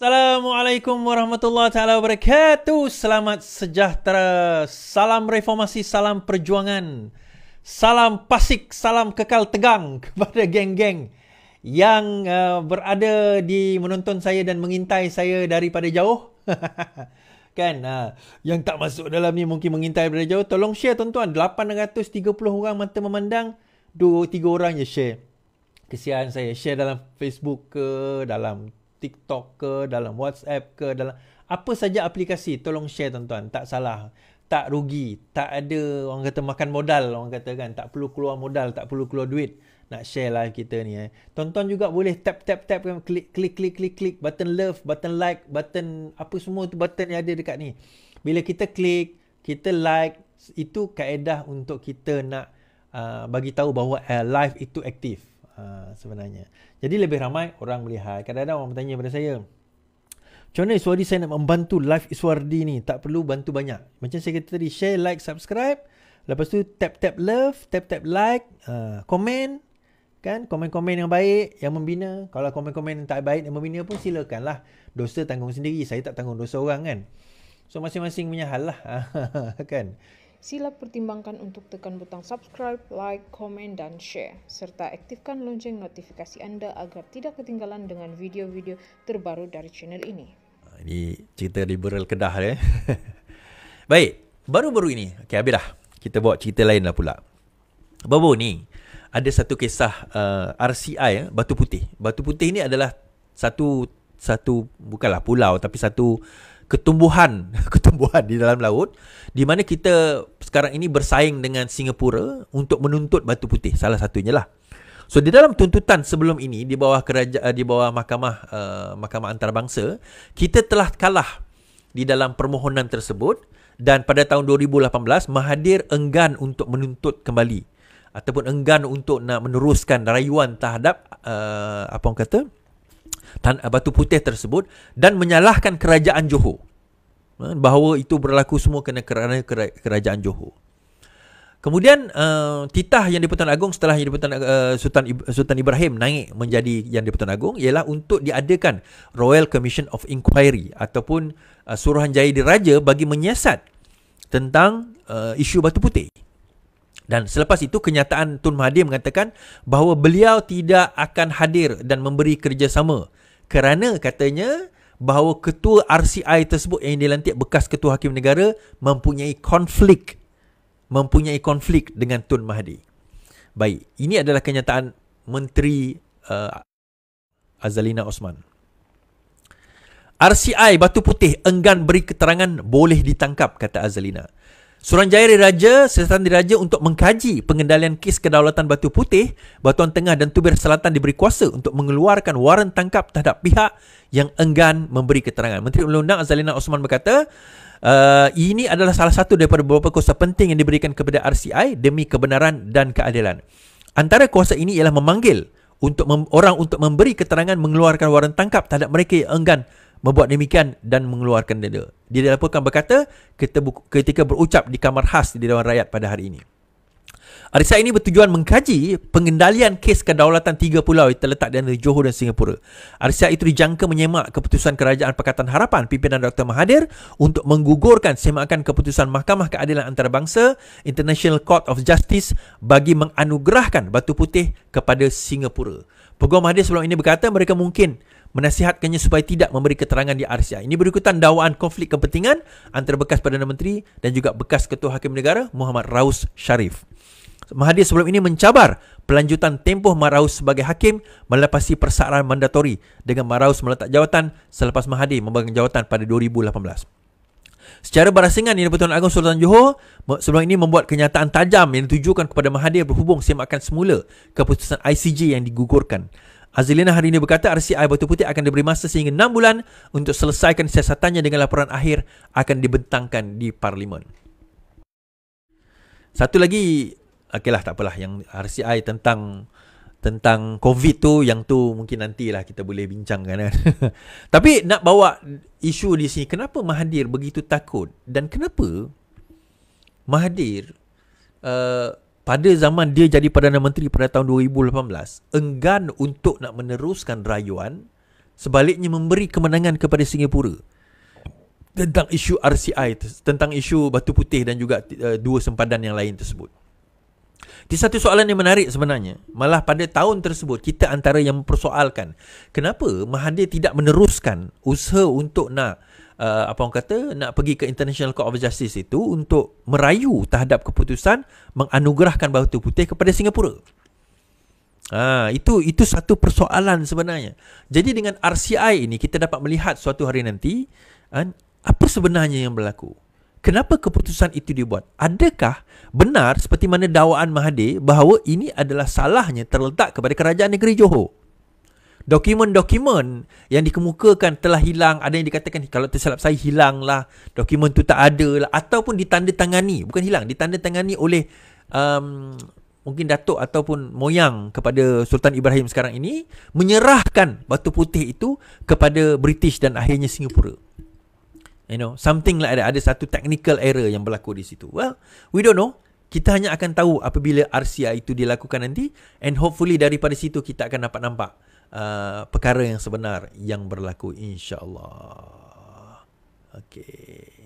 Assalamualaikum warahmatullahi taala wabarakatuh. Selamat sejahtera. Salam reformasi, salam perjuangan. Salam pasik, salam kekal tegang kepada geng-geng yang berada di menonton saya dan mengintai saya daripada jauh. Kan, yang tak masuk dalam ni mungkin mengintai daripada jauh. Tolong share tuan-tuan. 830 orang mata memandang, 2-3 orang je share. Kesian saya. Share dalam Facebook ke, dalam TikTok ke, dalam WhatsApp ke, dalam apa saja aplikasi, tolong share tuan-tuan. Tak salah, tak rugi, tak ada orang kata makan modal, orang kata kan, tak perlu keluar modal, tak perlu keluar duit nak share live kita ni. Tuan-tuan juga boleh tap klik button love, button like, button apa semua tu button yang ada dekat ni. Bila kita klik, kita like, itu kaedah untuk kita nak bagi tahu bahawa live itu aktif. Sebenarnya. Jadi lebih ramai orang melihat. Kadang-kadang orang bertanya pada saya, macam mana Iswardi saya nak membantu live Iswardi ni? Tak perlu bantu banyak. Macam saya kata tadi, share, like, subscribe. Lepas tu tap love, tap like, komen. Kan? Komen-komen yang baik, yang membina. Kalau komen-komen yang tak baik, yang membina pun silakanlah. Dosa tanggung sendiri. Saya tak tanggung dosa orang kan. So masing-masing punya hal lah. Kan? Sila pertimbangkan untuk tekan butang subscribe, like, komen dan share. Serta aktifkan lonceng notifikasi anda agar tidak ketinggalan dengan video-video terbaru dari channel ini. Ini cerita liberal Kedah ya. Baik, baru-baru ini, okay, habis dah. Kita bawa cerita lain lah pula. Baru ni, ada satu kisah RCI, Batu Putih. Batu Putih ni adalah satu bukanlah pulau, tapi satu ketumbuhan di dalam laut, di mana kita sekarang ini bersaing dengan Singapura untuk menuntut batu putih, salah satunya lah. So di dalam tuntutan sebelum ini di bawah mahkamah antarabangsa, kita telah kalah di dalam permohonan tersebut, dan pada tahun 2018 Mahathir enggan untuk menuntut kembali ataupun enggan untuk nak meneruskan rayuan terhadap batu putih tersebut dan menyalahkan kerajaan Johor bahawa itu berlaku semua kerana kerajaan Johor. Kemudian titah Yang di-Pertuan Agong setelah Yang di-Pertuan Sultan Ibrahim naik menjadi Yang di-Pertuan Agong ialah untuk diadakan Royal Commission of Inquiry ataupun Suruhanjaya Diraja bagi menyiasat tentang isu batu putih. Dan selepas itu kenyataan Tun Mahathir mengatakan bahawa beliau tidak akan hadir dan memberi kerjasama kerana katanya bahawa ketua RCI tersebut yang dilantik bekas ketua Hakim Negara mempunyai konflik dengan Tun Mahathir. Baik, ini adalah kenyataan Menteri Azalina Osman. RCI Batu Putih enggan beri keterangan boleh ditangkap, kata Azalina. Suruhanjaya Diraja Sesatan Diraja untuk mengkaji pengendalian kes kedaulatan Batu Putih, Batuan Tengah dan Tubir Selatan diberi kuasa untuk mengeluarkan waran tangkap terhadap pihak yang enggan memberi keterangan. Menteri Undang-Undang Azalina Osman berkata, ini adalah salah satu daripada beberapa kuasa penting yang diberikan kepada RCI demi kebenaran dan keadilan. Antara kuasa ini ialah memanggil orang untuk memberi keterangan mengeluarkan waran tangkap terhadap mereka yang enggan membuat demikian dan mengeluarkan denda. Dia dilaporkan berkata ketika berucap di Kamar Khas di Dewan Rakyat pada hari ini. RCI ini bertujuan mengkaji pengendalian kes kedaulatan 3 pulau yang terletak di antara Johor dan Singapura. RCI itu dijangka menyemak keputusan Kerajaan Pakatan Harapan pimpinan Dr. Mahathir untuk menggugurkan semakan keputusan Mahkamah Keadilan Antarabangsa International Court of Justice bagi menganugerahkan Batu Putih kepada Singapura. Peguam Mahathir sebelum ini berkata mereka mungkin menasihatkannya supaya tidak memberi keterangan di RCI. Ini berikutan dakwaan konflik kepentingan antara bekas Perdana Menteri dan juga bekas Ketua Hakim Negara Muhammad Raus Sharif. Mahathir sebelum ini mencabar pelanjutan tempoh Raus sebagai hakim melepasi persaraan mandatori dengan Raus meletak jawatan selepas Mahathir memegang jawatan pada 2018. Secara berasingan, Yang di-Pertuan Agong Sultan Johor sebelum ini membuat kenyataan tajam yang ditujukan kepada Mahathir berhubung semakan semula keputusan ICJ yang digugurkan. Azalina hari ini berkata RCI Batu Putih akan diberi masa sehingga 6 bulan untuk selesaikan siasatannya dengan laporan akhir akan dibentangkan di Parlimen. Satu lagi, okeylah tak apalah, yang RCI tentang COVID tu, yang tu mungkin nantilah kita boleh bincangkan kan. Tapi nak bawa isu di sini, kenapa Mahathir begitu takut dan kenapa Mahathir pada zaman dia jadi Perdana Menteri pada tahun 2018 enggan untuk nak meneruskan rayuan sebaliknya memberi kemenangan kepada Singapura tentang isu RCI, tentang isu Batu Putih dan juga dua sempadan yang lain tersebut. Di satu soalan yang menarik sebenarnya, malah pada tahun tersebut kita antara yang mempersoalkan kenapa Mahathir tidak meneruskan usaha untuk nak nak pergi ke International Court of Justice itu untuk merayu terhadap keputusan menganugerahkan Batu Putih kepada Singapura. Itu satu persoalan sebenarnya. Jadi dengan RCI ini kita dapat melihat suatu hari nanti apa sebenarnya yang berlaku. Kenapa keputusan itu dibuat? Adakah benar seperti mana dakwaan Mahathir bahawa ini adalah salahnya terletak kepada kerajaan negeri Johor? Dokumen-dokumen yang dikemukakan telah hilang. Ada yang dikatakan kalau tersilap saya hilanglah, dokumen tu tak ada lah, ataupun ditandatangani, bukan hilang, ditandatangani oleh mungkin datuk ataupun moyang kepada Sultan Ibrahim sekarang ini, menyerahkan Batu Putih itu kepada British dan akhirnya Singapura. Something like that. Ada satu technical error yang berlaku di situ. Well, we don't know. Kita hanya akan tahu apabila RCI itu dilakukan nanti, and hopefully daripada situ kita akan dapat nampak perkara yang sebenar yang berlaku, insya-Allah. Okay.